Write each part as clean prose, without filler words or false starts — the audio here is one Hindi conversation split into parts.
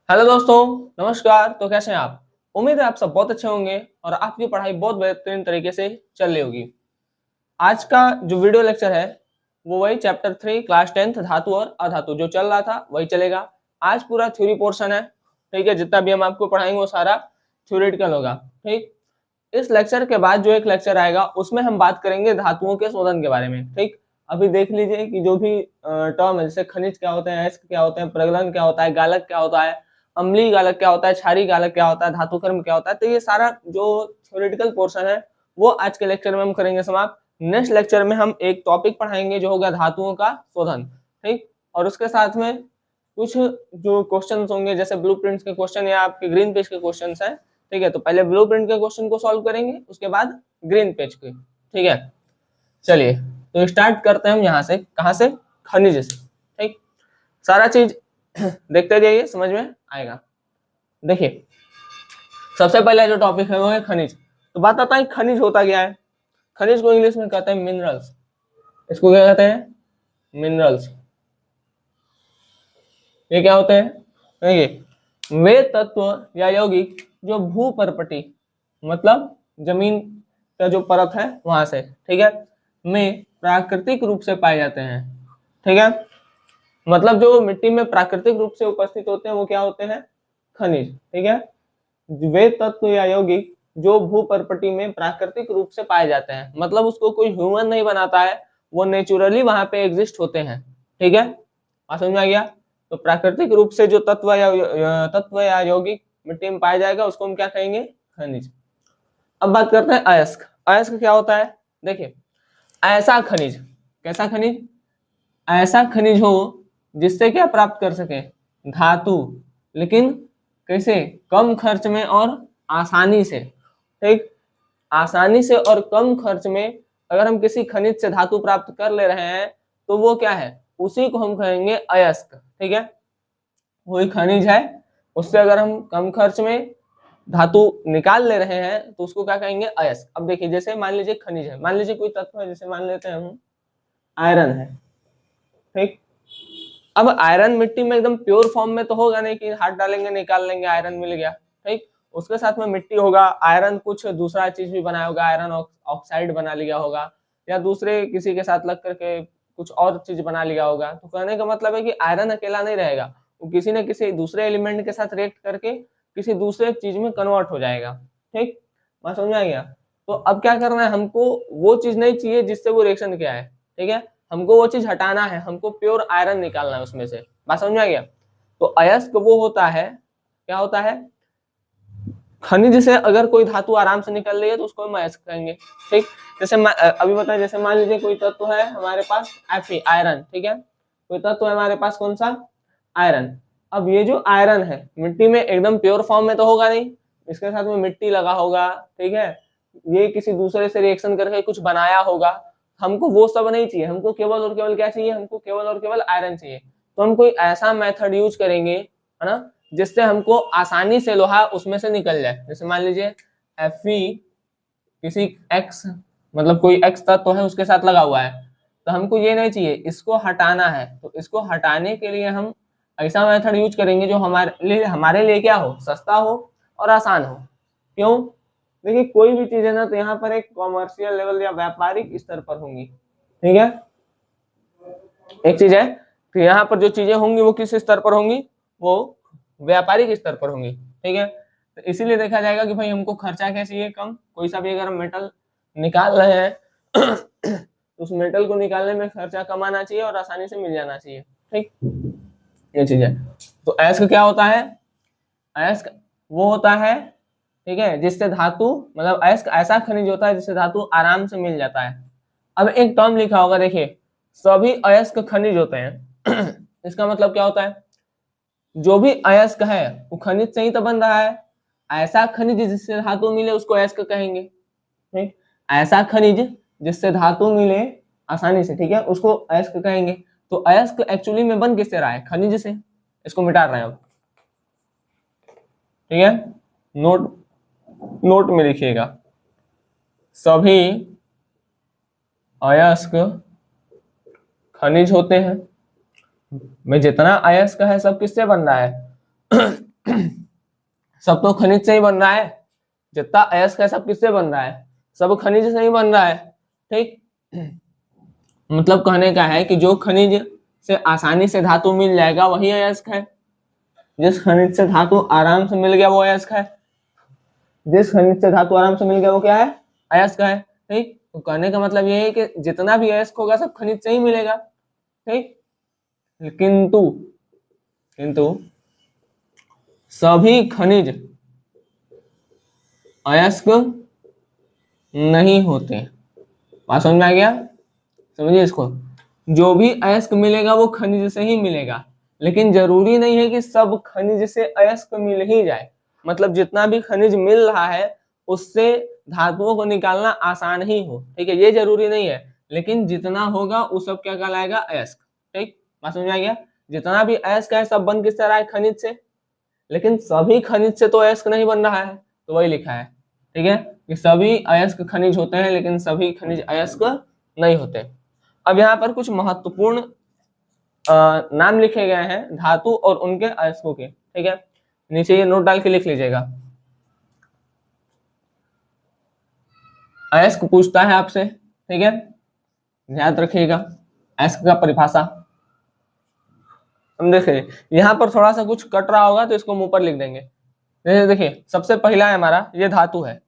हेलो दोस्तों, नमस्कार। तो कैसे हैं आप? उम्मीद है आप सब बहुत अच्छे होंगे और आपकी पढ़ाई बहुत बेहतरीन तरीके से चल रही होगी। आज का जो वीडियो लेक्चर है वो वही चैप्टर 3 क्लास 10th धातु और अधातु जो चल रहा था वही चलेगा। आज पूरा थ्योरी पोर्शन है, ठीक है। जितना भी हम आपको पढ़ाएंगे वो सारा थ्योरेटिकल होगा, ठीक। इस लेक्चर के बाद जो एक लेक्चर आएगा उसमें हम बात करेंगे धातुओं के शोधन के बारे में, ठीक। अभी देख लीजिए कि जो भी टर्म है, जैसे खनिज क्या होते हैं, अयस्क क्या होते हैं, प्रगलन क्या होता है, गालक क्या होता है, अम्लीय गालक क्या होता है, क्षारीय गालक क्या होता है, धातुकर्म क्या होता है, तो ये सारा जो थ्योरेटिकल पोर्शन है वो आज के लेक्चर में हम करेंगे समाप्त। नेक्स्ट लेक्चर में हम एक टॉपिक पढ़ाएंगे जो होगा धातुओं का शोधन, ठीक। और उसके साथ में कुछ जो क्वेश्चन होंगे जैसे ब्लूप्रिंट्स के क्वेश्चन या आपके ग्रीन पेज के क्वेश्चन है, ठीक है। तो पहले ब्लूप्रिंट के क्वेश्चन को सॉल्व करेंगे, उसके बाद ग्रीन पेज के, ठीक है। चलिए तो स्टार्ट करते हैं हम यहाँ से, कहाँ से? खनिज से, ठीक। सारा चीज देखते जाइए, समझ में आएगा। देखिए सबसे पहले जो टॉपिक है वो है खनिज। तो बात आता है खनिज होता क्या है। खनिज को इंग्लिश में कहते हैं मिनरल्स। इसको क्या कहते हैं? मिनरल्स। ये क्या होते हैं? देखिए वे तत्व या यौगिक जो भूपर्पटी मतलब जमीन का जो परत है वहां से, ठीक है, में प्राकृतिक रूप से पाए जाते हैं, ठीक है। मतलब जो मिट्टी में प्राकृतिक रूप से उपस्थित होते हैं वो क्या होते हैं? खनिज, ठीक है। वे तत्व या यौगिक जो भूपर्पटी में प्राकृतिक रूप से पाए जाते हैं, मतलब उसको कोई ह्यूमन नहीं बनाता है, वो नेचुरली वहां पे एग्जिस्ट होते हैं, ठीक है। बात समझ में आ गया? तो प्राकृतिक रूप से जो तत्व या यौगिक मिट्टी में पाया जाएगा उसको हम क्या कहेंगे? खनिज। अब बात करते हैं अयस्क। अयस्क क्या होता है? देखिए ऐसा खनिज, कैसा खनिज? ऐसा खनिज हो जिससे क्या प्राप्त कर सके? धातु, लेकिन कैसे? कम खर्च में और आसानी से, ठीक। आसानी से और कम खर्च में अगर हम किसी खनिज से धातु प्राप्त कर ले रहे हैं तो वो क्या है? उसी को हम कहेंगे अयस्क, ठीक है। वही खनिज है, उससे अगर हम कम खर्च में धातु निकाल ले रहे हैं तो उसको क्या कहेंगे? अयस्क। अब देखिए जैसे मान लीजिए खनिज है, मान लीजिए कोई तत्व है, जैसे मान लेते हैं हम आयरन है, ठीक। अब आयरन मिट्टी में एकदम प्योर फॉर्म में तो होगा नहीं कि हाथ डालेंगे निकाल लेंगे आयरन मिल गया, ठीक। उसके साथ में मिट्टी होगा, आयरन कुछ दूसरा चीज भी बनाया होगा, आयरन ऑक्साइड बना लिया होगा या दूसरे किसी के साथ लग करके कुछ और चीज बना लिया होगा। तो कहने का मतलब है कि आयरन अकेला नहीं रहेगा, वो किसी न किसी दूसरे एलिमेंट के साथ रिएक्ट करके किसी दूसरे चीज में कन्वर्ट हो जाएगा, ठीक। बात समझ में आ गया? तो अब क्या करना है हमको? वो चीज नहीं चाहिए जिससे वो रिएक्शन किया है, ठीक है। हमको वो चीज हटाना है, हमको प्योर आयरन निकालना है उसमें से। बात समझ में आ गया? तो अयस्क वो होता है, क्या होता है? खनिज से अगर कोई धातु आराम से निकल रही है तो उसको हम अयस्क कहेंगे, ठीक। जैसे अभी बताएं, जैसे मान लीजिए कोई तत्व है हमारे पास Fe आयरन, ठीक है। कोई तत्व है हमारे पास कौन सा? आयरन। अब ये जो आयरन है मिट्टी में एकदम प्योर फॉर्म में तो होगा नहीं, इसके साथ में मिट्टी लगा होगा, ठीक है। ये किसी दूसरे से रिएक्शन करके कुछ बनाया होगा। हमको वो सब नहीं चाहिए, हमको केवल और केवल क्या चाहिए? हमको केवल और केवल आयरन चाहिए। तो हम कोई ऐसा मेथड यूज करेंगे, है ना, जिससे हमको आसानी से लोहा उसमें से निकल जाए। जैसे मान लीजिए Fe किसी एक्स, मतलब कोई एक्स तत्व है उसके साथ लगा हुआ है, तो हमको ये नहीं चाहिए, इसको हटाना है। तो इसको हटाने के लिए हम ऐसा मेथड यूज करेंगे जो हमारे लिए क्या हो? सस्ता हो और आसान हो। क्यों? देखिए कोई भी चीज है ना तो यहाँ पर एक कॉमर्शियल लेवल या व्यापारिक स्तर पर होंगी, ठीक है। एक चीज है तो यहाँ पर जो चीजें होंगी वो किस स्तर पर होंगी? वो व्यापारिक स्तर पर होंगी, ठीक है। तो इसीलिए देखा जाएगा कि भाई हमको खर्चा क्या चाहिए? कम। कोई सा भी अगर हम मेटल निकाल रहे हैं तो उस मेटल को निकालने में खर्चा कम आना चाहिए और आसानी से मिल जाना चाहिए, ठीक। ये चीज है। तो अयस्क क्या होता है? अयस्क वो होता है, ठीक है, जिससे धातु, मतलब अयस्क ऐसा खनिज होता है जिससे धातु आराम से मिल जाता है। अब एक टर्म लिखा होगा, देखिए सभी अयस्क खनिज होते हैं इसका मतलब क्या होता है? जो भी अयस्क है वो खनिज से ही तो बन रहा है। ऐसा खनिज जिससे धातु मिले उसको अयस्क कहेंगे, ठीक। ऐसा खनिज जिससे धातु मिले आसानी से, ठीक है, उसको अयस्क कहेंगे। तो अयस्क एक्चुअली में बन किससे रहा है? खनिज से। इसको मिटा रहे हैं अब, ठीक है। नोट नोट में लिखिएगा, सभी अयस्क खनिज होते हैं। में जितना अयस्क है सब किससे बन रहा है? सब तो खनिज से ही बन रहा है, जितना अयस्क है सब किससे बन रहा है, सब खनिज से ही बन रहा है। ठीक, मतलब कहने का है कि जो खनिज से आसानी से धातु मिल जाएगा वही अयस्क है, जिस खनिज से धातु आराम से मिल गया वो अयस्क है, जिस खनिज से धातु आराम से मिल गया वो क्या है, अयस्क है। ठीक, तो कहने का मतलब ये है कि जितना भी अयस्क होगा सब खनिज से ही मिलेगा। ठीक, किंतु किंतु सभी खनिज अयस्क नहीं होते। बात समझ में आ गया, समझिए इसको, जो भी अयस्क मिलेगा वो खनिज से ही मिलेगा, लेकिन जरूरी नहीं है कि सब खनिज से अयस्क मिल ही जाए। मतलब जितना भी खनिज मिल रहा है उससे धातुओं को निकालना आसान ही हो, ठीक है, ये जरूरी नहीं है, लेकिन जितना होगा वो सब क्या कहलाएगा, अयस्क। ठीक, बात समझ में आ गया, जितना भी अयस्क है सब बन किससे रहा है, खनिज से, लेकिन सभी खनिज से तो अयस्क नहीं बन रहा है, तो वही लिखा है। ठीक है, कि सभी अयस्क खनिज होते हैं लेकिन सभी खनिज अयस्क नहीं होते। अब यहाँ पर कुछ महत्वपूर्ण नाम लिखे गए हैं धातु और उनके अयस्कों के। ठीक है, नीचे ये नोट डाल के लिख लीजिएगा। अयस्क पूछता है आपसे, ठीक है, याद रखिएगा अयस्क का परिभाषा। हम देखिए यहाँ पर थोड़ा सा कुछ कट रहा होगा तो इसको मुंह पर लिख देंगे। देखिए सबसे पहला है हमारा, ये धातु है,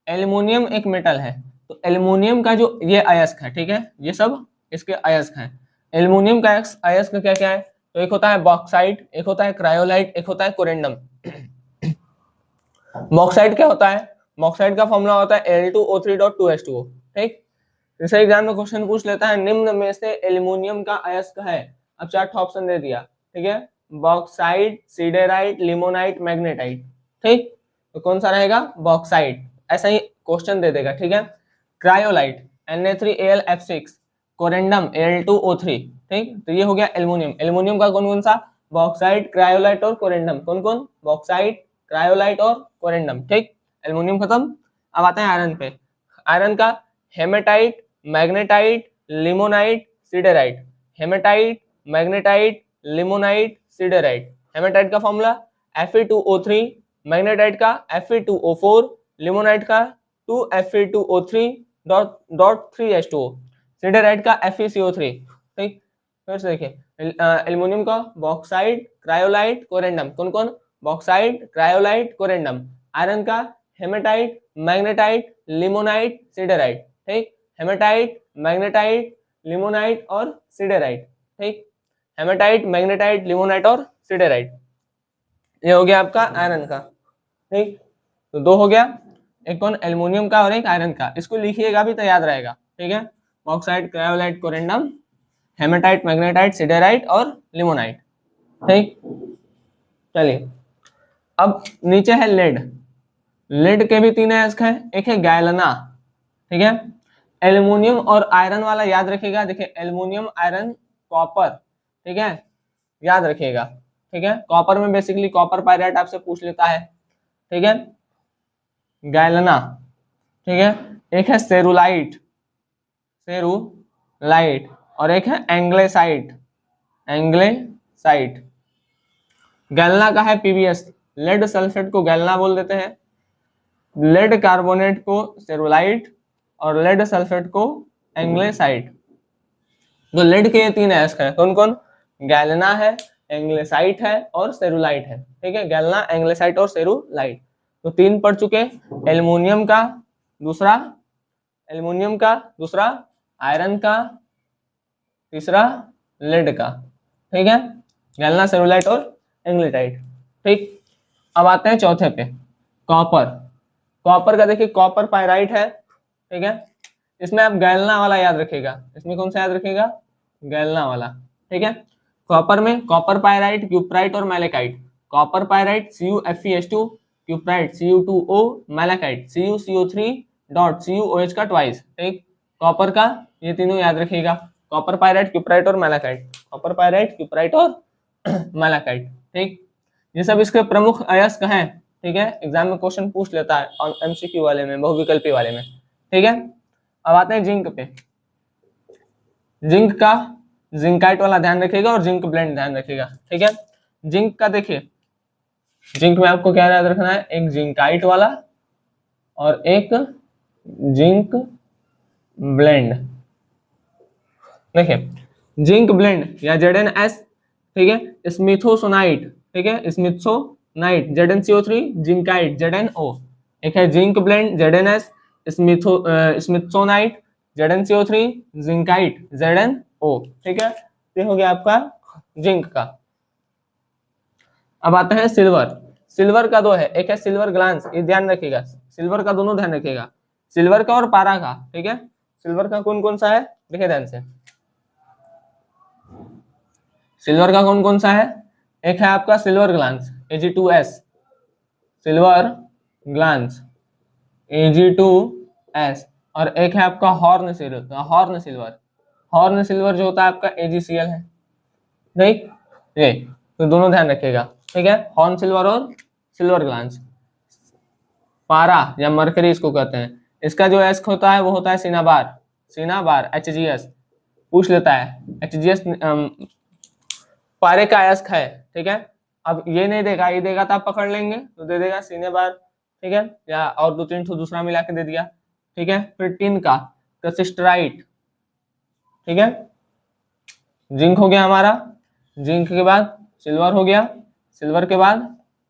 एल्युमिनियम एक मेटल है, तो एल्युमिनियम का जो ये अयस्क है, ठीक है, ये सब इसके अयस्क हैं। एल्युमिनियम का अयस्क क्या क्या है, तो एक होता है बॉक्साइट, एक होता है क्रायोलाइट, एक होता है कोरेंडम। बॉक्साइट क्या होता है, बॉक्साइट का फॉर्मूला होता है Al2O3.2H2O। ठीक, जैसे एग्जाम में क्वेश्चन पूछ लेता है निम्न में से एल्युमिनियम का अयस्क है, अब 4 ऑप्शन दे दिया, ठीक है, बॉक्साइट, सिडेराइट, लिमोनाइट, मैग्नेटाइट। ठीक, तो कौन सा रहेगा, बॉक्साइट, ऐसा ही क्वेश्चन दे देगा। ठीक है, क्रायोलाइट Na3Al(F6), कोरेंडम Al2O3। ठीक, तो ये हो गया एल्युमिनियम। एल्युमिनियम का कौन कौन सा, बॉक्साइट, क्रायोलाइट और कोरेंडम, कौन कौन, बॉक्साइट, क्रायोलाइट और कोरेंडम। ठीक, एल्युमिनियम खत्म। अब आते हैं आयरन पे। आयरन का haematite, magnetite, limonite, siderite. Haematite, magnetite, limonite, siderite. Haematite का फॉर्मूला Fe2O3, मैग्नेटाइट का Fe2O4, लिमोनाइट का 2Fe2O3.3H2O, सिडेराइट का FeCO3। ठीक, फिर से देखिए एल्युमिनियम का बॉक्साइट, क्रायोलाइट, कोरेंडम, कौन कौन, बॉक्साइट, क्रायोलाइट, कोरेंडम। आयरन का हेमेटाइट, मैग्नेटाइट, लिमोनाइट, सिडेराइट। ठीक, हेमेटाइट, मैग्नेटाइट, लिमोनाइट और सिडेराइट। ठीक, हेमेटाइट, मैग्नेटाइट, लिमोनाइट और सिडेराइट, ये हो गया आपका आयरन का। ठीक, तो 2 हो गया, एक कौन, एल्युमिनियम का और एक आयरन का। इसको लिखिएगा भी तो याद रहेगा। ठीक है, bauxite, cryolite, corundum, haematite, magnetite, siderite और लिमोनाइट। ठीक, चलिए अब नीचे है लेड। लेड के भी 3 अयस्क हैं, एक है गैलेना। ठीक है, एल्युमिनियम और आयरन वाला याद रखिएगा। देखिए एल्युमिनियम, आयरन, कॉपर। ठीक है, याद रखिएगा। ठीक है, कॉपर में बेसिकली कॉपर पायराइट आपसे पूछ लेता है। ठीक है, गैलेना। ठीक है, एक है सेरुलाइट, सेरुलाइट, और एक है एंग्लेसाइट, एंग्लेसाइट। गैलेना का है पीबीएस, लेड सल्फेट को गैलेना बोल देते हैं, लेड कार्बोनेट को सेरुलाइट और लेड सल्फेट को एंग्लेसाइट। तो लेड के ये 3 अयस्क है, कौन कौन, गैलेना है, एंग्लेसाइट है और सेरुलाइट है। ठीक है, गैलेना, एंग्लेसाइट और सेरुलाइट, तो 3 पढ़ चुके। एल्युमिनियम का दूसरा, एल्युमिनियम का दूसरा, आयरन का तीसरा, लेड का। ठीक है, गैलेना, सेरुलाइट और एंग्लेसाइट। ठीक, अब आते हैं चौथे पे, कॉपर। कॉपर का देखिए कॉपर पायराइट है। ठीक है, इसमें आप गैलेना वाला याद रखिएगा। इसमें कौन सा याद रखिएगा, गैलेना वाला। ठीक है, कॉपर में कॉपर पायराइट, क्यूप्राइट और malachite. Copper pyrite CuFeS2, cuprite Cu2O, malachite CuCO3.CuOH का ट्वाइस। ठीक, कॉपर का ये तीनों याद रखिएगा, कॉपर पायराइट, क्यूप्राइट और मैलेकाइट, कॉपर पायराइट, क्यूप्राइट और मैलेकाइट। ठीक, ये सब इसके प्रमुख अयस्क हैं। ठीक है, एग्जाम में क्वेश्चन पूछ लेता है और MCQ वाले में, बहुविकल्पी वाले में। ठीक है, अब आते हैं जिंक पे। जिंक का जिंकाइट वाला ध्यान रखिएगा और जिंक ब्लेंड ध्यान रखिएगा। ठीक है, जिंक का देखिए जिंक में आपको क्या याद रखना है, एक जिंकाइट वाला और एक जिंक ब्लेंड। देखिए जिंक ब्लेंड या ZnS, ठीक है, स्मिथोसोनाइट, ठीक है, स्मिथोनाइट ZnCO3, जिंकाइट ZnO। एक है zinc blende ZnS, स्मिथसोनाइट ZnCO3, zincite ZnO, ठीक है। ये हो गया आपका जिंक का। अब आते हैं सिल्वर। सिल्वर का दो है, एक है सिल्वर ग्लांस, ये ध्यान रखिएगा, सिल्वर का दोनों ध्यान रखिएगा, सिल्वर का और पारा का, ठीक है। सिल्वर का कौन कौन सा है, देखिए ध्यान से, सिल्वर का कौन कौन सा है, एक है आपका silver glance Ag2S, silver glance Ag2S, और एक है आपका हॉर्न सिल्वर, हॉर्न सिल्वर जो होता है आपका AgCl है, ठीक। ये तो दोनों ध्यान रखिएगा, ठीक है, हॉर्न सिल्वर और सिल्वर ग्लांस। पारा या मरकरी इसको कहते हैं, इसका जो एस्क होता है वो होता है सिनाबार HGS, पूछ लेता है HGS पारे का एस्क है, ठीक है। अब ये नहीं देगा, ये देगा तो आप पकड़ लेंगे, तो दे देगा सिनेबार, ठीक है, या और दो तीन ठो दूसरा मिला के दे दिया, ठीक है। फिर टिन का कसिस्टराइट, ठीक है, जिंक हो गया हमारा, जिंक के बाद सिल्वर हो गया, सिल्वर के बाद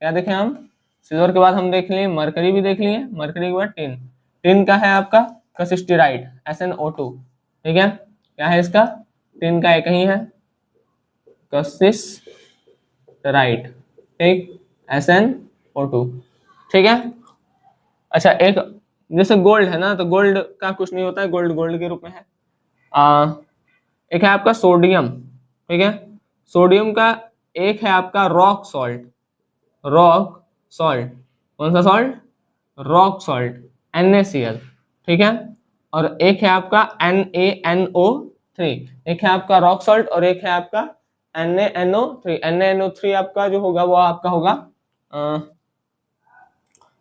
क्या देखें हम, सिल्वर के बाद हम देख लिए मरकरी भी देख लिए, मरकरी के बाद टिन, टिन का है आपका कसिस्टराइट SnO2, ठीक है, क्या है इसका, टिन का एक ही है कसिस्टराइट, ठीक, SnO2, ठीक है। अच्छा एक जैसे गोल्ड है ना, तो गोल्ड का कुछ नहीं होता है, गोल्ड गोल्ड के रूप में है। एक है आपका सोडियम, ठीक है, सोडियम का एक है आपका रॉक सॉल्ट, कौन सा सॉल्ट, रॉक सॉल्ट NaCl, ठीक है, और एक है आपका NaNO3, एक है आपका रॉक सॉल्ट और एक है आपका NaNO3 आपका जो होगा वो आपका होगा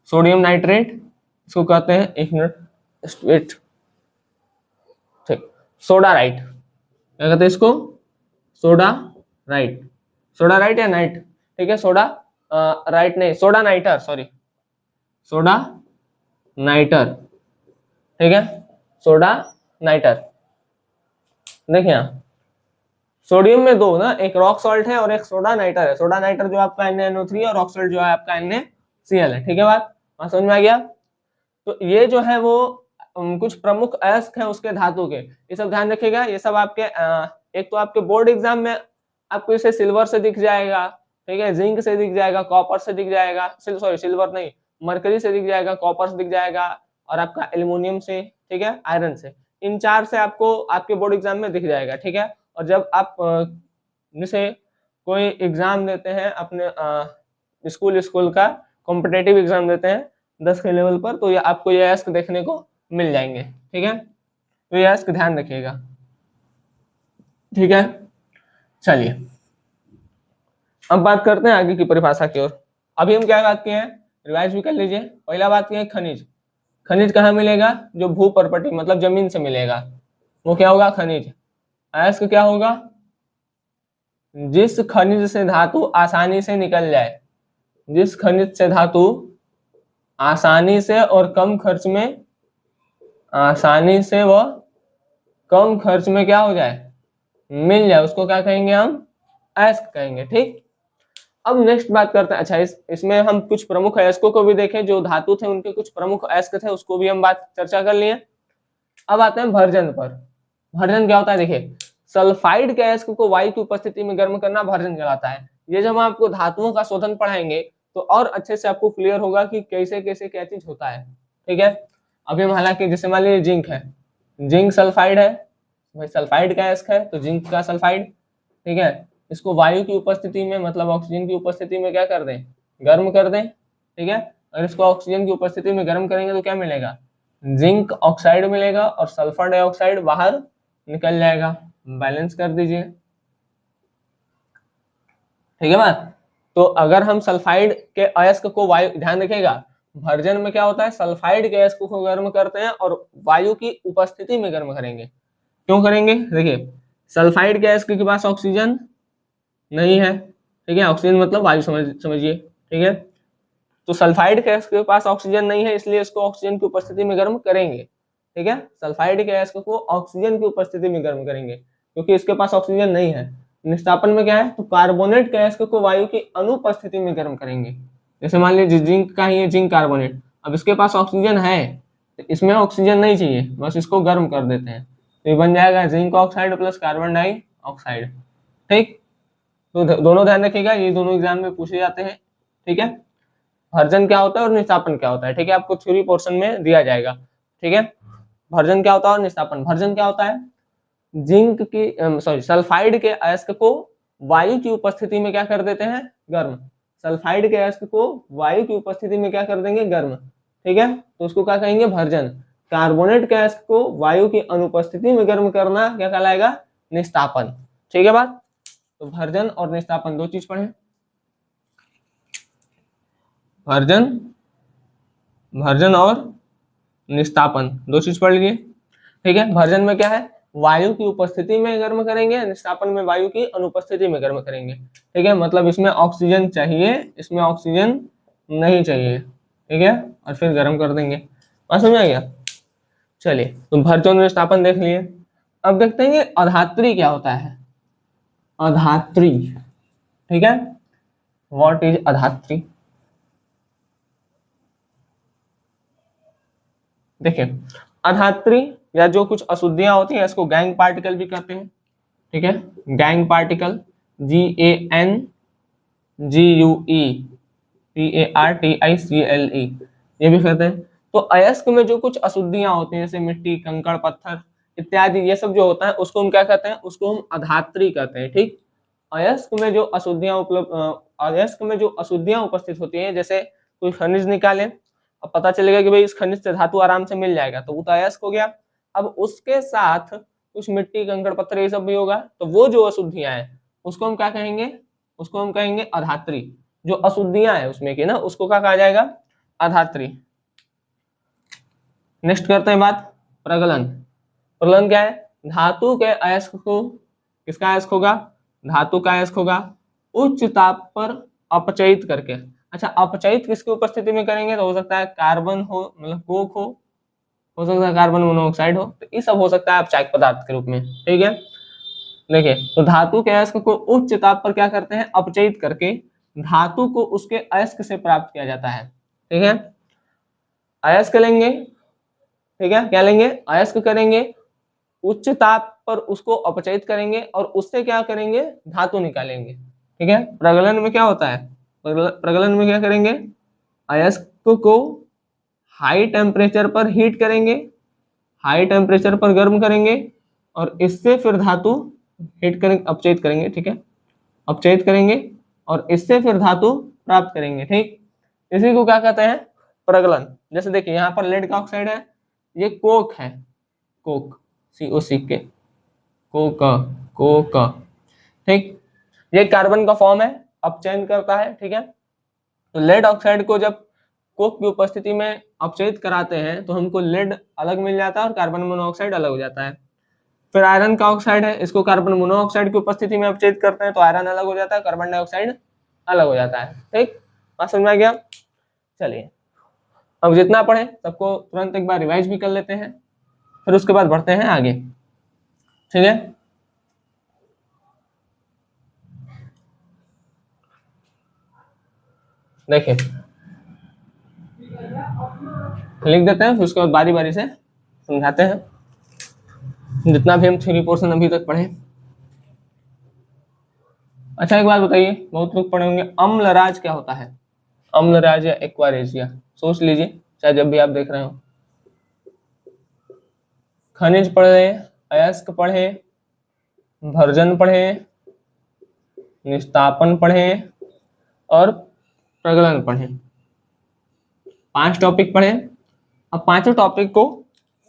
सोडियम नाइट्रेट, इसको कहते हैं, एक मिनट वेट, ठीक, सोडा राइट, क्या कहते हैं इसको, सोडा राइट या नाइट, ठीक है, सोडा राइट नहीं, soda nitre, sorry, soda nitre, ठीक है, सोडा नाइटर। देखिए सोडियम में दो ना, एक रॉक सॉल्ट है और एक सोडा नाइटर है, सोडा नाइटर जो आपका NaNO3 और रॉक सॉल्ट जो है आपका NaCl है, ठीक है, बात समझ में आ गया। तो ये जो है वो कुछ प्रमुख अयस्क है उसके धातु के, ये सब ध्यान रखिएगा, ये सब आपके एक तो आपके बोर्ड एग्जाम में आपको इसे सिल्वर से दिख जाएगा, ठीक है, जिंक से दिख जाएगा, कॉपर से दिख जाएगा, सॉरी सिल्वर नहीं, मरकरी से दिख जाएगा, कॉपर से दिख जाएगा, और आपका एल्युमिनियम से, ठीक है, आयरन से, इन चार से आपको आपके बोर्ड एग्जाम में दिख जाएगा, ठीक है। और जब आप जैसे कोई एग्जाम देते हैं अपने स्कूल का कॉम्पिटेटिव एग्जाम देते हैं 10 के लेवल पर, तो ये आपको ये एस्क देखने को मिल जाएंगे, ठीक है, तो ये एस्क ध्यान रखिएगा, ठीक है। चलिए अब बात करते हैं आगे की परिभाषा की ओर। अभी हम क्या बात किए हैं, रिवाइज भी कर लीजिए। पहला बात किए खनिज, खनिज कहाँ मिलेगा, जो भू परपटी मतलब जमीन से मिलेगा, वो क्या होगा, खनिज। अयस्क क्या होगा, जिस खनिज से धातु आसानी से निकल जाए, जिस खनिज से धातु आसानी से और कम खर्च में, आसानी से व कम खर्च में क्या हो जाए, मिल जाए, उसको क्या कहेंगे हम, अयस्क कहेंगे, ठीक। अब नेक्स्ट बात करते हैं, अच्छा इसमें हम कुछ प्रमुख अयस्कों को भी देखें, जो धातु थे उनके कुछ प्रमुख अयस्क थे, उसको भी हम बात चर्चा कर लिए। अब आते हैं भर्जन पर। भर्जन क्या होता है, देखिए सल्फाइड के अयस्क को वायु की उपस्थिति में गर्म करना भर्जन कहलाता है। ये जब हम आपको धातुओं का शोधन पढ़ाएंगे तो और अच्छे से आपको क्लियर होगा कि कैसे कैसे क्या चीज होता है, ठीक है। अभी हम हालांकि जैसे मान लीजिए जिंक है, जिंक सल्फाइड है, भाई सल्फाइड का अयस्क है तो जिंक का सल्फाइड, ठीक है, इसको वायु की उपस्थिति में मतलब ऑक्सीजन की उपस्थिति में क्या कर दें, गर्म कर दें, ठीक है। और इसको ऑक्सीजन की उपस्थिति में गर्म करेंगे तो क्या मिलेगा, जिंक ऑक्साइड मिलेगा और सल्फर डाइऑक्साइड बाहर निकल जाएगा। बैलेंस कर दीजिए, ठीक है बात। तो अगर हम सल्फाइड के अयस्क को वायु, ध्यान रखिएगा भर्जन में क्या होता है, सल्फाइड के अयस्क को गर्म करते हैं और वायु की उपस्थिति में गर्म करेंगे। क्यों करेंगे, देखिए सल्फाइड के अयस्क के पास ऑक्सीजन नहीं है, ठीक है, ऑक्सीजन मतलब वायु समझिए, ठीक है। तो सल्फाइड गैस के पास ऑक्सीजन नहीं है, इसलिए इसको ऑक्सीजन की उपस्थिति में गर्म करेंगे, ठीक है। सल्फाइड गैस को ऑक्सीजन की उपस्थिति में गर्म करेंगे क्योंकि इसके पास ऑक्सीजन नहीं है। निस्तापन में क्या है, तो कार्बोनेट गैस को वायु की अनुपस्थिति में गर्म करेंगे। जैसे मान लीजिए जिंक का ही है, जिंक कार्बोनेट, अब इसके पास ऑक्सीजन है, इसमें ऑक्सीजन नहीं चाहिए, बस इसको गर्म कर देते हैं, तो ये बन जाएगा zinc oxide plus carbon dioxide, ठीक। तो दोनों ध्यान रखिएगा, ये दोनों एग्जाम में पूछे जाते हैं, ठीक है। भर्जन क्या होता है और निस्तापन क्या होता है, ठीक है, आपको थ्योरी पोर्शन में दिया जाएगा, ठीक है। भर्जन क्या होता है और निस्तापन। भर्जन क्या होता है, जिंक की सल्फाइड के अयस्क को वायु की उपस्थिति में क्या कर देते हैं, गर्म। सल्फाइड के अयस्क को वायु की उपस्थिति में क्या कर देंगे, गर्म, ठीक है, तो उसको क्या कहेंगे, भर्जन। कार्बोनेट के अयस्क को वायु की अनुपस्थिति में गर्म करना क्या कहलाएगा, निस्तापन, ठीक है बात। तो भर्जन और निस्तापन दो चीज पढ़े, भर्जन, भर्जन और निस्तापन दो चीज पढ़ लीजिए, ठीक है। भर्जन में क्या है, वायु की उपस्थिति में गर्म करेंगे, निस्तापन में वायु की अनुपस्थिति में गर्म करेंगे, ठीक है। मतलब इसमें ऑक्सीजन चाहिए, इसमें ऑक्सीजन नहीं चाहिए, ठीक है, और फिर गर्म कर देंगे। बात समझ आ गया। चलिए, तो भर्जन और निस्तापन देख लिए। अब देखते हैं कि अधात्री क्या होता है। अधात्री, ठीक है, व्हाट इज अधात्री। देखिए, अधात्री या जो कुछ अशुद्धियां होती हैं इसको गैंग पार्टिकल भी कहते हैं, ठीक है। गैंग पार्टिकल, GANGUE PARTICLE, ये भी कहते हैं। तो अयस्क में जो कुछ अशुद्धियां होती हैं जैसे मिट्टी, कंकड़, पत्थर इत्यादि, ये सब जो होता है उसको हम क्या कहते हैं, उसको हम अधात्री कहते हैं, ठीक। अयस्क में जो अशुद्धियां अयस्क में जो अशुद्धियां उपस्थित होती हैं, जैसे कोई खनिज निकालें, अब पता चलेगा कि भाई इस खनिज से धातु आराम से मिल जाएगा, तो वो तो अयस्क हो गया। अब उसके साथ कुछ मिट्टी, कंकड़, पत्थर ये सब भी होगा, तो वो जो अशुद्धियां हैं उसको हम क्या कहेंगे, उसको हम कहेंगे अधात्री। जो अशुद्धियां हैं उसमें की ना, उसको क्या कहा जाएगा, अधात्री। नेक्स्ट करते हैं बात प्रगलन। प्रगलन क्या है, धातु के अयस्क को, किसका अयस्क होगा, धातु का अयस्क होगा, उच्च ताप पर अपचयित करके। अच्छा, अपचयित किसकी उपस्थिति में करेंगे, तो हो सकता है कार्बन हो, मतलब कोक हो सकता है कार्बन मोनोऑक्साइड हो, तो ये सब हो सकता है अपचायक पदार्थ के रूप में, ठीक है। देखिए, तो धातु के अयस्क को उच्च ताप पर क्या करते हैं, अपचयित करके धातु को उसके अयस्क से प्राप्त किया जाता है, ठीक है। अयस्क लेंगे, ठीक है, क्या लेंगे, अयस्क करेंगे, उच्च ताप पर उसको अपचयित करेंगे और उससे क्या करेंगे, धातु निकालेंगे, ठीक है। प्रगलन में क्या होता है, प्रगलन में क्या करेंगे, अयस्क को हाई टेम्परेचर पर हीट करेंगे, हाई टेम्परेचर पर गर्म करेंगे और इससे फिर धातु हीट करेंगे, अपचयित करेंगे, ठीक है, अपचयित करेंगे और इससे फिर धातु प्राप्त करेंगे, ठीक। इसी को क्या कहते हैं, प्रगलन। जैसे देखिए यहाँ पर लेड का ऑक्साइड है, ये कोक है, कोक, COC के, कोक, कोक, ठीक। ये कार्बन का फॉर्म है, अपचयन करता है, ठीक है। तो लेड ऑक्साइड को जब कोक की उपस्थिति में अपचयित कराते हैं तो हमको लेड अलग मिल जाता है और कार्बन मोनोऑक्साइड अलग हो जाता है। फिर आयरन का ऑक्साइड है, इसको कार्बन मोनोऑक्साइड की उपस्थिति में अपचयित करते हैं तो आयरन अलग हो जाता है, कार्बन डाइऑक्साइड अलग हो जाता है, ठीक। बात समझ में आ गया। चलिए, अब जितना पढ़े सबको तुरंत एक बार रिवाइज भी कर लेते हैं, फिर उसके बाद बढ़ते हैं आगे, ठीक है। देखिए, लिख देते हैं, फिर उसके बाद बारी बारी से समझाते हैं जितना भी हम थ्योरी पोर्शन अभी तक पढ़े। अच्छा, एक बात बताइए, बहुत लोग पढ़े होंगे, अम्लराज क्या होता है, अम्लराज या एक्वारेजिया, सोच लीजिए, चाहे जब भी आप देख रहे हो। खनिज पढ़े, अयस्क पढ़े, भर्जन पढ़े, निस्तापन पढ़े और प्रगलन पढ़े, 5 टॉपिक पढ़े। अब पांचों टॉपिक को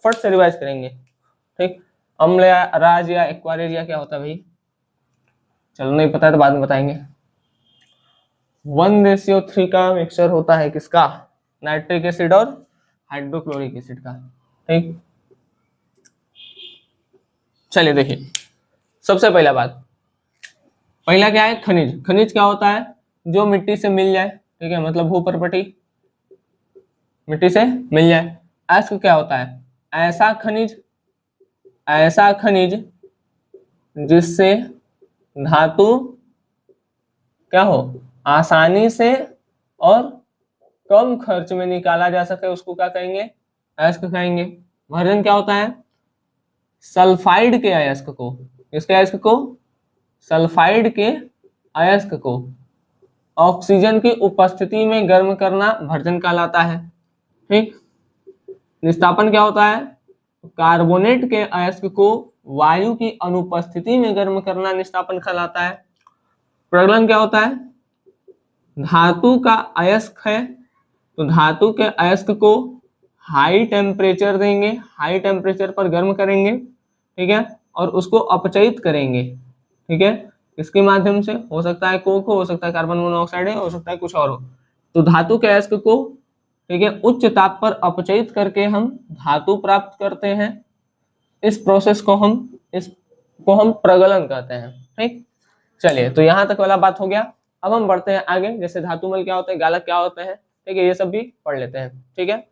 फट से रिवाइज करेंगे, ठीक। अम्लराज या एक्वारेजिया क्या होता है भाई, चलो नहीं पता है तो बाद में बताएंगे। 1:3 का मिक्सचर होता है किसका, नाइट्रिक एसिड और हाइड्रोक्लोरिक एसिड का, ठीक। चलिए देखिए, सबसे पहला बात, पहला क्या है, खनिज। खनिज क्या होता है, जो मिट्टी से मिल जाए, ठीक है, मतलब भूपर्पटी मिट्टी से मिल जाए। अयस्क क्या होता है? ऐसा खनिज जिससे धातु क्या हो, आसानी से और कम खर्च में निकाला जा सके, उसको क्या कहेंगे? अयस्क कहेंगे। वर्जन क्या होता है? सल्फाइड के अयस्क को, किसके अयस्क को? सल्फाइड के अयस्क को ऑक्सीजन की उपस्थिति में गर्म करना भर्जन कहलाता है। ठीक। निस्तापन क्या होता है? कार्बोनेट के अयस्क को वायु की अनुपस्थिति में गर्म करना निस्तापन कहलाता है। प्रगलन क्या होता है? धातु का अयस्क है तो धातु के अयस्क को हाई टेम्परेचर देंगे, हाई टेम्परेचर पर गर्म करेंगे, ठीक है, और उसको अपचयित करेंगे। ठीक है, इसके माध्यम से हो सकता है कोक हो सकता है कार्बन मोनोऑक्साइड हो सकता है कुछ और हो। तो धातु के अयस्क को, ठीक है, उच्च ताप पर अपचयित करके हम धातु प्राप्त करते हैं। इस प्रोसेस को हम प्रगलन कहते हैं। ठीक, चलिए, तो यहाँ तक वाला बात हो गया। अब हम बढ़ते हैं आगे, जैसे धातुमल क्या होता है, गालक क्या होते हैं, ठीक है, ये सब भी पढ़ लेते हैं। ठीक है,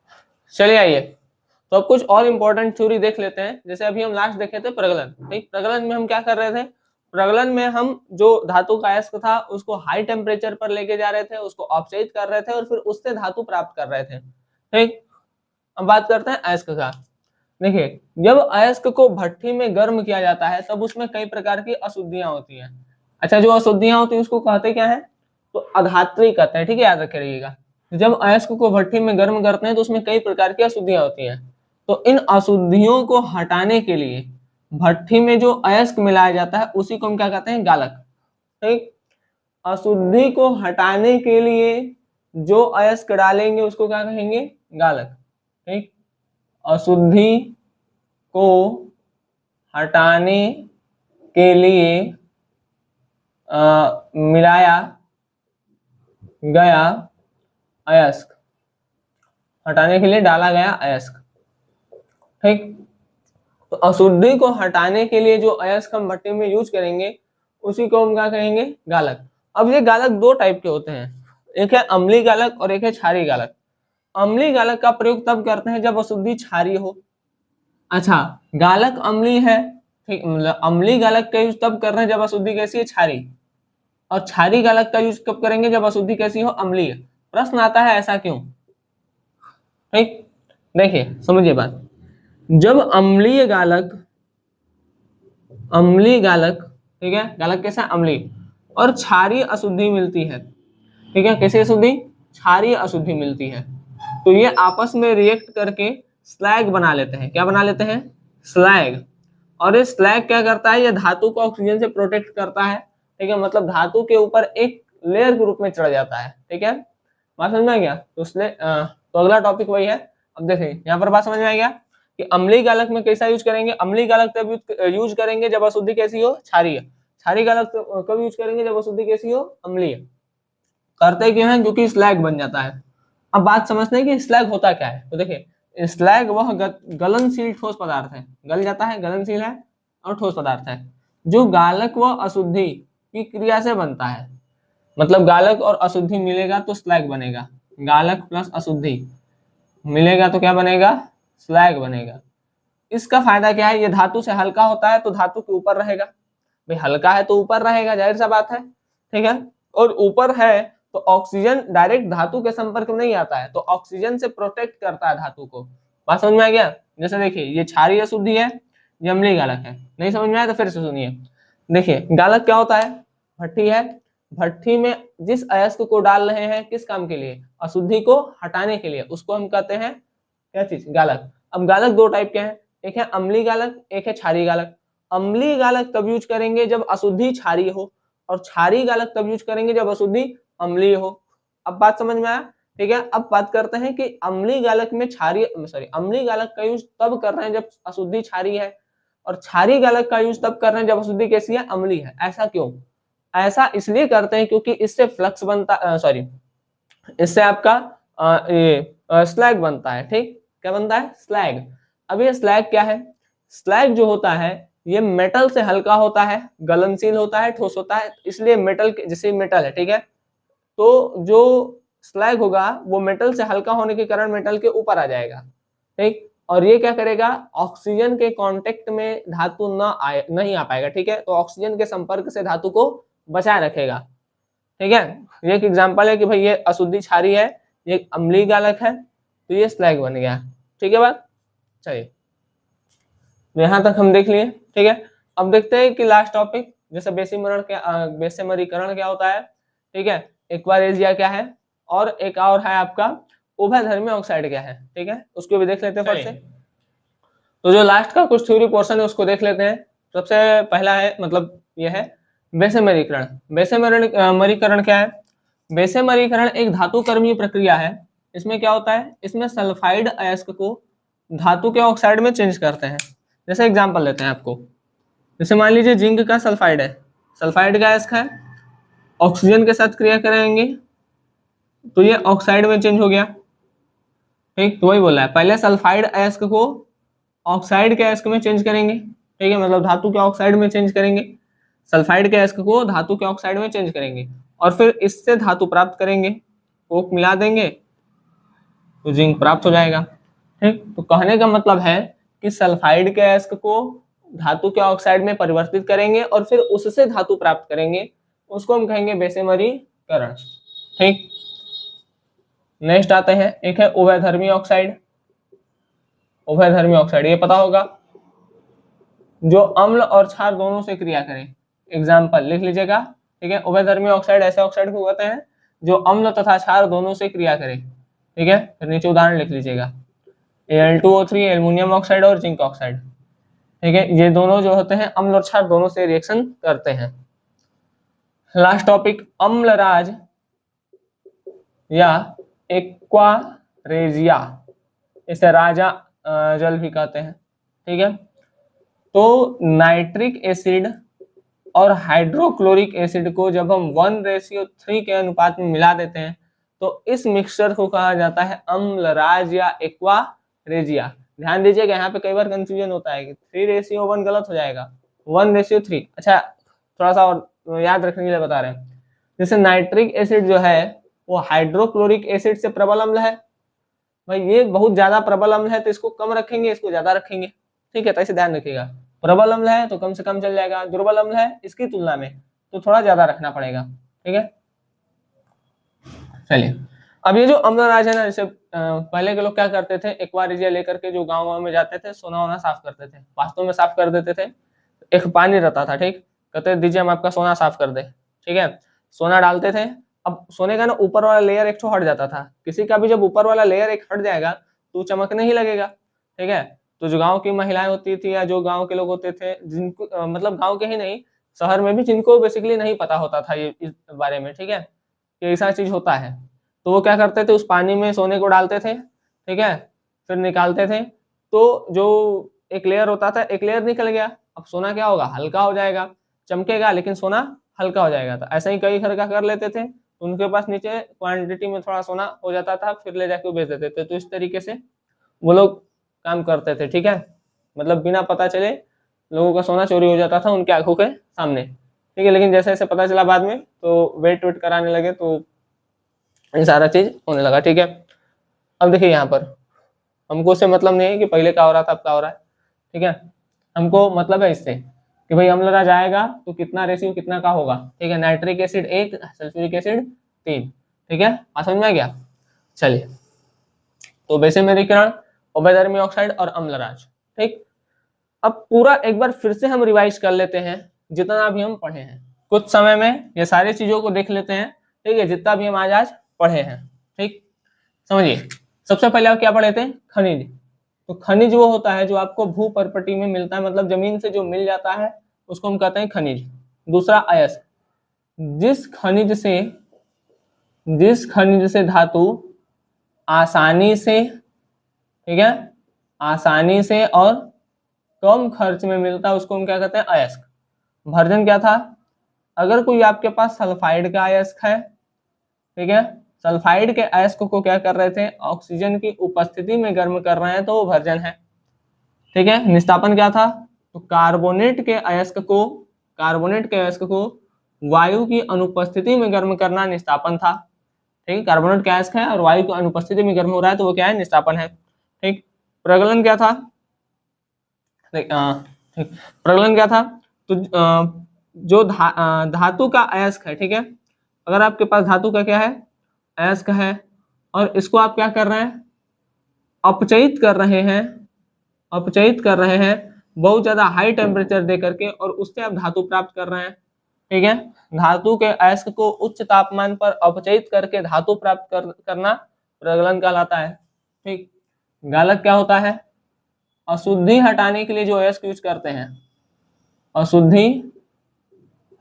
चलिए आइए, तो अब कुछ और इंपॉर्टेंट थ्योरी देख लेते हैं। जैसे अभी हम लास्ट देखे थे प्रगलन। ठीक, प्रगलन में हम क्या कर रहे थे? प्रगलन में हम जो धातु का अयस्क था उसको हाई टेम्परेचर पर लेके जा रहे थे, उसको अपचयित कर रहे थे और फिर उससे धातु प्राप्त कर रहे थे। ठीक, अब बात करते हैं अयस्क का। देखिए, जब अयस्क को भट्ठी में गर्म किया जाता है तब उसमें कई प्रकार की अशुद्धियां होती हैं। अच्छा, जो अशुद्धियां होती है उसको कहते क्या है? तो अधात्री कहते हैं। ठीक है, याद रखे रहिएगा। जब अयस्क को भट्ठी में गर्म करते हैं तो उसमें कई प्रकार की अशुद्धियां होती हैं। तो इन अशुद्धियों को हटाने के लिए भट्ठी में जो अयस्क मिलाया जाता है उसी को हम क्या कहते हैं? गालक। ठीक, अशुद्धि को हटाने के लिए जो अयस्क डालेंगे उसको क्या कहेंगे? गालक। ठीक, अशुद्धि को हटाने के लिए मिलाया गया अयस्क, हटाने के लिए डाला गया अयस्क। ठीक, तो अशुद्धि को हटाने के लिए जो अयस्क हम भट्टी में यूज करेंगे उसी को हम क्या कहेंगे? गालक। अब ये गालक दो टाइप के होते हैं, एक है अम्लीय गालक और एक है क्षारीय गालक। अम्लीय गालक का प्रयोग तब करते हैं जब अशुद्धि क्षारीय हो। अच्छा, गालक अम्लीय है, ठीक, मतलब अम्लीय गालक का यूज तब कर रहे हैं जब अशुद्धि कैसी है? क्षारीय। और क्षारीय गालक का यूज कब करेंगे? जब अशुद्धि कैसी हो? अम्लीय। प्रश्न आता है ऐसा क्यों? ठीक, देखिए समझिए बात। जब अम्लीय गालक, ठीक है, गालक कैसा? अम्लीय, और क्षारीय अशुद्धि मिलती है, ठीक है, कैसी अशुद्धि? क्षारीय अशुद्धि मिलती है, तो ये आपस में रिएक्ट करके स्लैग बना लेते हैं। क्या बना लेते हैं? स्लैग। और ये स्लैग क्या करता है? ये धातु को ऑक्सीजन से प्रोटेक्ट करता है। ठीक है, मतलब धातु के ऊपर एक लेयर के रूप में चढ़ जाता है। ठीक है, बात समझ में आ गया? तो अगला टॉपिक वही है। अब देखिए यहाँ पर बात समझ में आ गया कि अम्लीय गालक में कैसा यूज करेंगे? अम्लीय गालक तब यूज करेंगे जब अशुद्धि कैसी हो? क्षारीय। क्षारीय गालक कब यूज करेंगे? जब अशुद्धि कैसी हो? अम्लीय। करते क्यों है? क्योंकि स्लैग बन जाता है। अब बात समझते हैं कि स्लैग होता क्या है। तो देखिए, स्लैग वह गलनशील ठोस पदार्थ है, गल जाता है, गलनशील है और ठोस पदार्थ है, जो गालक व अशुद्धि की क्रिया से बनता है। मतलब गालक और अशुद्धि मिलेगा तो स्लैग बनेगा, गालक प्लस अशुद्धि मिलेगा तो क्या बनेगा? स्लैग बनेगा। इसका फायदा क्या है? ये धातु से हल्का होता है तो धातु के ऊपर रहेगा। भाई हल्का है तो ऊपर रहेगा, जाहिर सा बात है। ठीक है, और ऊपर है तो ऑक्सीजन डायरेक्ट धातु के संपर्क में नहीं आता है, तो ऑक्सीजन से प्रोटेक्ट करता है धातु को। बात समझ में आ गया? जैसे देखिए, ये क्षारीय अशुद्धि है, ये अम्लीय गालक है। नहीं समझ में आया तो फिर से सुनिए। देखिए, गालक क्या होता है? भट्ठी है, भट्ठी में जिस अयस्क को डाल रहे हैं किस काम के लिए? अशुद्धि को हटाने के लिए, उसको हम कहते हैं क्या चीज? गालक। अब गालक दो टाइप के हैं, एक है अम्लीय गालक, एक है क्षारीय गालक। अम्लीय गालक तब यूज करेंगे जब अशुद्धि क्षारीय हो, और क्षारीय गालक तब यूज करेंगे जब अशुद्धि अम्लीय हो। अब बात समझ में आया? ठीक है, अब बात करते हैं कि अम्लीय गालक में अम्लीय गालक का यूज तब कर रहे हैं जब अशुद्धि क्षारीय है, और क्षारीय गालक का यूज तब कर रहे हैं जब अशुद्धि कैसी है? अम्लीय है। ऐसा क्यों? ऐसा इसलिए करते हैं क्योंकि इससे फ्लक्स बनता, इससे आपका ये स्लैग बनता है। ठीक, क्या बनता है? स्लैग। अब ये स्लैग क्या है? स्लैग जो होता है ये मेटल से हल्का होता है, गलनशील होता है, ठोस होता है, इसलिए मेटल, जैसे मेटल है, ठीक है, तो जो स्लैग होगा वो मेटल से हल्का होने के कारण मेटल के ऊपर आ जाएगा, ठीक। और ये क्या करेगा, ऑक्सीजन के कांटेक्ट में धातु नहीं आ पाएगा, ठीक है। तो ऑक्सीजन के संपर्क से धातु को बचाए रखेगा, ठीक है। ये एक एग्जांपल है कि भाई ये अशुद्धि क्षारीय है, ये अम्लीय गालक है, तो ये स्लैग बन गया, ठीक है बात। चलिए यहां तक हम देख लिए, ठीक है। अब देखते हैं कि लास्ट टॉपिक, जैसे बेसिमरीकरण क्या होता है, ठीक है, एक्वारेजिया क्या है, और एक और है आपका उभयधर्मी ऑक्साइड क्या है, ठीक है, उसको भी देख लेते हैं फट से। तो जो लास्ट का कुछ थ्योरी पोर्शन है उसको देख लेते हैं। सबसे पहला है मतलब ये है बेसिमरीकरण। बेसिमरीकरण क्या है, बेसिमरीकरण एक धातु कर्मीय प्रक्रिया है। इसमें क्या होता है, इसमें सल्फाइड अयस्क को धातु के ऑक्साइड में चेंज करते हैं। जैसे एग्जांपल लेते हैं आपको, जैसे मान लीजिए जिंक का सल्फाइड है, सल्फाइड का अयस्क है, ऑक्सीजन के साथ क्रिया करेंगे तो ये ऑक्साइड में चेंज हो गया, ठीक। तो वही बोला है, पहले सल्फाइड अयस्क को ऑक्साइड के अयस्क में चेंज करेंगे, ठीक है, मतलब धातु के ऑक्साइड में चेंज करेंगे, सल्फाइड के अयस्क को धातु के ऑक्साइड में चेंज करेंगे, और फिर इससे धातु प्राप्त करेंगे, कोक मिला देंगे तो जिंक प्राप्त हो जाएगा, ठीक। तो कहने का मतलब है कि सल्फाइड के अयस्क को धातु के ऑक्साइड में परिवर्तित करेंगे और फिर उससे धातु प्राप्त करेंगे, उसको हम कहेंगे बेसिमरीकरण, ठीक। नेक्स्ट आते हैं, एक है उभयधर्मी ऑक्साइड। उभयधर्मी ऑक्साइड ये पता होगा, जो अम्ल और क्षार दोनों से क्रिया करें। एग्जाम्पल लिख लीजिएगा, ठीक है। उभयधर्मी ऑक्साइड ऐसे ऑक्साइड को कहते हैं जो अम्ल तथा क्षार दोनों से क्रिया करें, ठीक है। फिर नीचे उदाहरण लिख लीजिएगा, Al2O3 एल्युमिनियम ऑक्साइड और जिंक ऑक्साइड, ठीक है, ये दोनों जो होते हैं अम्ल और क्षार दोनों से रिएक्शन करते हैं। लास्ट टॉपिक अम्लराज या एक्वारेजिया, इसे राजा जल भी कहते हैं, ठीक है। तो नाइट्रिक एसिड और हाइड्रोक्लोरिक एसिड को जब हम 1:3 के अनुपात में मिला देते हैं तो इस मिक्सचर को कहा जाता है अम्लराज या एक्वारेजिया। ध्यान दीजिएगा यहाँ पे कई बार कंफ्यूजन होता है कि 3:1 गलत हो जाएगा, 1:3। अच्छा थोड़ा सा और याद रखने के लिए बता रहे हैं, जैसे नाइट्रिक एसिड जो है वो हाइड्रोक्लोरिक एसिड से प्रबल अम्ल है, भाई ये बहुत ज्यादा प्रबल अम्ल है तो इसको कम रखेंगे, इसको ज्यादा रखेंगे, ठीक है। तो ऐसे ध्यान रखिएगा, प्रबल अम्ल है तो कम से कम चल जाएगा, दुर्बल अम्ल है इसकी तुलना में तो थोड़ा ज्यादा रखना पड़ेगा, ठीक है। चलिए अब ये जो अम्लराज है ना, जैसे पहले के लोग क्या करते थे, एक्वारेजिया लेकर के जो गाँव में जाते थे सोना वोना साफ करते थे, वास्तव में साफ कर देते थे। एक पानी रहता था, ठीक, कहते दीजिए हम आपका सोना साफ कर दे, ठीक है। सोना डालते थे, अब सोने का ना ऊपर वाला लेयर एक हट जाता था, किसी का भी जब ऊपर वाला लेयर एक हट जाएगा तो चमकने ही लगेगा, ठीक है। तो जो गांव की महिलाएं होती थी या जो गांव के लोग होते थे, जिनको मतलब गांव के ही नहीं शहर में भी, जिनको बेसिकली नहीं पता होता था ये इस बारे में, ठीक है, कि ऐसा चीज होता है, तो वो क्या करते थे, उस पानी में सोने को डालते थे, ठीक है, फिर निकालते थे, तो जो एक लेयर होता था एक लेयर निकल गया, अब सोना क्या होगा, हल्का हो जाएगा, चमकेगा लेकिन सोना हल्का हो जाएगा। तो ऐसा ही कई घर का कर लेते थे, उनके पास नीचे क्वांटिटी में थोड़ा सोना हो जाता था, फिर ले जाके बेच देते थे। तो इस तरीके से वो लोग काम करते थे, ठीक है, मतलब बिना पता चले लोगों का सोना चोरी हो जाता था उनके आंखों के सामने, ठीक है। लेकिन जैसे जैसे पता चला बाद में तो वेट वेट कराने लगे तो ये सारा चीज होने लगा, ठीक है। अब देखिए यहाँ पर हमको उससे मतलब नहीं है कि पहले क्या हो रहा था अब क्या हो रहा है, ठीक है, हमको मतलब है इससे कि भाई अम्लराज आएगा तो कितना रेशियो कितना का होगा, ठीक है, नाइट्रिक एसिड 1 सल्फ्यूरिक एसिड 3, ठीक है, समझ में आ गया। चलिए तो बेसिमरीकरण, उभयधर्मी ऑक्साइड और अम्लराज, ठीक। अब पूरा एक बार फिर से हम रिवाइज कर लेते हैं जितना भी हम पढ़े हैं, कुछ समय में ये सारी चीजों को देख लेते हैं, ठीक है, जितना भी हम आज पढ़े हैं, ठीक। समझिए सबसे पहले आप क्या पढ़े थे, खनिज। तो खनिज वो होता है जो आपको भू परपटी में मिलता है, मतलब जमीन से जो मिल जाता है उसको हम कहते हैं खनिज। दूसरा अयस्क, जिस खनिज से धातु आसानी से, ठीक है, आसानी से और कम खर्च में मिलता है उसको हम क्या कहते हैं, अयस्क। वर्जन क्या था, अगर कोई आपके पास सल्फाइड का अयस्क है, ठीक है, सल्फाइड के अयस्क को क्या कर रहे थे, ऑक्सीजन की उपस्थिति में गर्म कर रहे हैं तो वो वर्जन है, ठीक है। निस्तापन क्या था, तो कार्बोनेट के अयस्क को वायु की अनुपस्थिति में गर्म करना निस्तापन था, ठीक है, कार्बोनेट का अयस्क है और वायु की अनुपस्थिति में गर्म हो रहा है तो वो क्या है, निस्तापन है। ठीक, प्रगलन क्या था, ठीक, प्रगलन क्या था, तो जो धातु का अयस्क है, ठीक है, अगर आपके पास धातु का क्या है, अयस्क है, और इसको आप क्या कर रहे हैं, अपचयित कर रहे हैं, अपचयित कर रहे हैं बहुत ज्यादा हाई टेम्परेचर दे करके, और उससे आप धातु प्राप्त कर रहे हैं। ठीक है, धातु के अयस्क को उच्च तापमान पर अपचयित करके धातु प्राप्त करना प्रगलन कहलाता है। ठीक, गालक क्या होता है, अशुद्धि हटाने के लिए जो अयस्क यूज करते हैं, अशुद्धि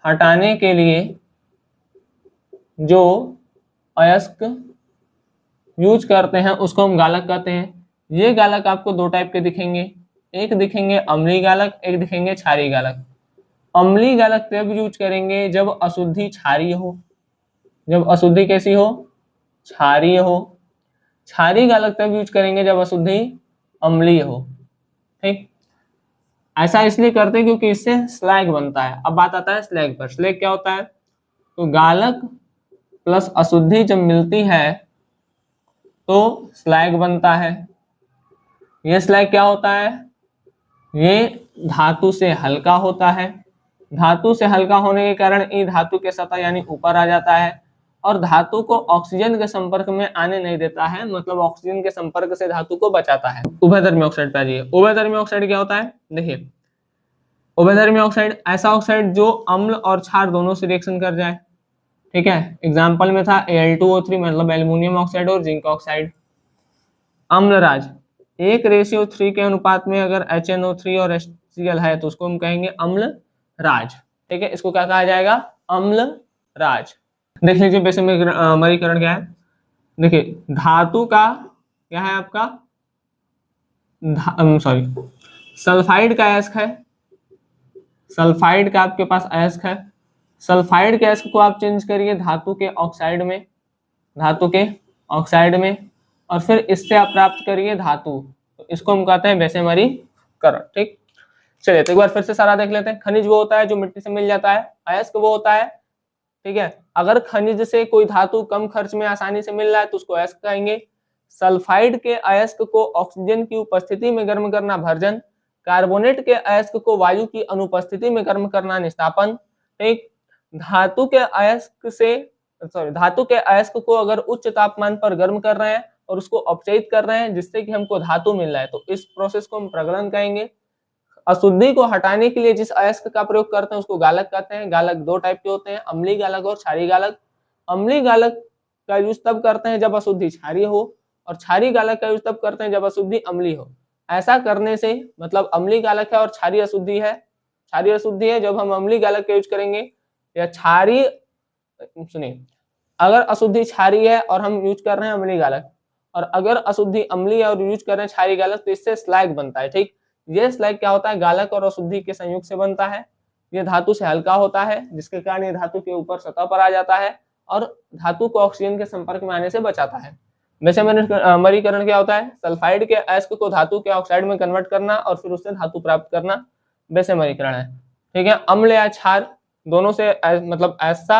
हटाने के लिए जो अयस्क यूज करते हैं उसको हम गालक कहते हैं। ये गालक आपको दो टाइप के दिखेंगे, एक दिखेंगे अम्लीय गालक, एक दिखेंगे क्षारीय गालक। अम्लीय गालक तब यूज करेंगे जब अशुद्धि क्षारीय हो, जब अशुद्धि कैसी हो, क्षारीय हो। क्षारीय गालक तब यूज करेंगे जब अशुद्धि अम्लीय हो। ठीक, ऐसा इसलिए करते हैं क्योंकि इससे स्लैग बनता है। अब बात आता है स्लैग पर। स्लैग क्या होता है, तो गालक प्लस अशुद्धि जब मिलती है तो स्लैग बनता है। ये स्लैग क्या होता है, ये धातु से हल्का होता है। धातु से हल्का होने के कारण ये धातु के सतह यानी ऊपर आ जाता है और धातु को ऑक्सीजन के संपर्क में आने नहीं देता है, मतलब ऑक्सीजन के संपर्क से धातु को बचाता है। उभयधर्मी ऑक्साइड पे आ जाइए। उभयधर्मी ऑक्साइड क्या होता है, देखिए उभयधर्मी ऑक्साइड ऐसा ऑक्साइड जो अम्ल और क्षार दोनों से रिएक्शन कर जाए। ठीक है, एग्जाम्पल में था Al2O3 मतलब एल्युमिनियम ऑक्साइड और जिंक ऑक्साइड। अम्लराज 1:3 के अनुपात में अगर HNO3 और HCl है तो उसको हम कहेंगे अम्लराज। ठीक है, इसको क्या कहा जाएगा, अम्लराज। देख लीजिए बेसमरीकरण क्या है। देखिए धातु का क्या है आपका, सल्फाइड का अयस्क है, सल्फाइड का आपके पास अयस्क है। सल्फाइड के अयस्क को आप चेंज करिए धातु के ऑक्साइड में, धातु के ऑक्साइड में, और फिर इससे आप प्राप्त करिए धातु, तो इसको हम कहते हैं बेसमरीकरण। ठीक, चलिए तो एक बार फिर से सारा देख लेते हैं। खनिज वो होता है जो मिट्टी से मिल जाता है, अयस्क वो होता है, ठीक है, अगर खनिज से कोई धातु कम खर्च में आसानी से मिल रहा है तो उसको अयस्क कहेंगे। सल्फाइड के अयस्क को ऑक्सीजन की उपस्थिति में गर्म करना भर्जन, कार्बोनेट के अयस्क को वायु की अनुपस्थिति में गर्म करना निस्तापन। ठीक, धातु के अयस्क को अगर उच्च तापमान पर गर्म कर रहे हैं और उसको अपचयित कर रहे हैं जिससे कि हमको धातु मिल रहा है तो इस प्रोसेस को हम प्रगलन कहेंगे। अशुद्धि को हटाने के लिए जिस अयस्क का प्रयोग करते हैं उसको गालक कहते हैं। गालक दो टाइप के होते हैं, अम्लीय गालक और क्षारीय गालक। अम्लीय गालक का यूज तब करते हैं जब अशुद्धि क्षारीय हो, और क्षारीय गालक का यूज तब करते हैं जब अशुद्धि अम्लीय हो। ऐसा करने से मतलब अम्लीय गालक है और क्षारीय अशुद्धि है, क्षारीय अशुद्धि है जब हम अम्लीय गालक का यूज करेंगे, या क्षारीय, सुनिए, अगर अशुद्धि क्षारीय है और हम यूज कर रहे हैं अम्लीय गालक, और अगर अशुद्धि अम्लीय और यूज कर रहे हैं क्षारीय गालक तो इससे स्लैग बनता है। ठीक, ये स्लैग क्या होता है, गालक और अशुद्धि के संयोग से बनता है। ये धातु से हल्का होता है जिसके कारण ये धातु के ऊपर सतह पर आ जाता है और धातु को ऑक्सीजन के संपर्क में आने से बचाता है। बेसमरीकरण क्या होता है, सल्फाइड के अयस्क को धातु के ऑक्साइड में कन्वर्ट करना और फिर उससे धातु प्राप्त करना बेसमरीकरण है। ठीक है, अम्ल या क्षार दोनों से मतलब ऐसा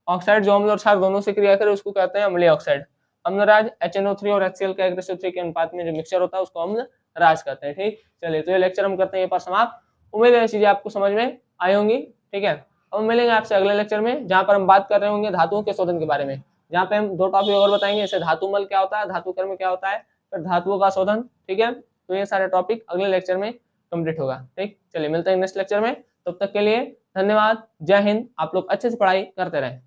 ऑक्साइड जो अम्ल और क्षार दोनों से क्रिया करे उसको कहते हैं अम्लीय ऑक्साइड। अम्लराज HNO3 और HCl का 1:3 के अनुपात में जो मिक्सचर होता है उसको अम्लराज कहते हैं। ठीक, चलिए तो ये लेक्चर हम करते हैं ये पर समाप्त। उम्मीद है ये चीजें आपको समझ में आई होंगी। ठीक है, अब मिलेंगे आपसे अगले लेक्चर में जहां पर हम बात कर रहे होंगे धातुओं के शोधन के बारे में, जहाँ पे हम दो टॉपिक और बताएंगे, जैसे धातुमल क्या होता है, धातु कर्म क्या होता है, फिर धातुओं का शोधन। ठीक है, तो ये सारे टॉपिक अगले लेक्चर में कंप्लीट होगा। ठीक, चलिए मिलते हैं नेक्स्ट लेक्चर में, तब तक के लिए धन्यवाद, जय हिंद। आप लोग अच्छे से पढ़ाई करते रहें।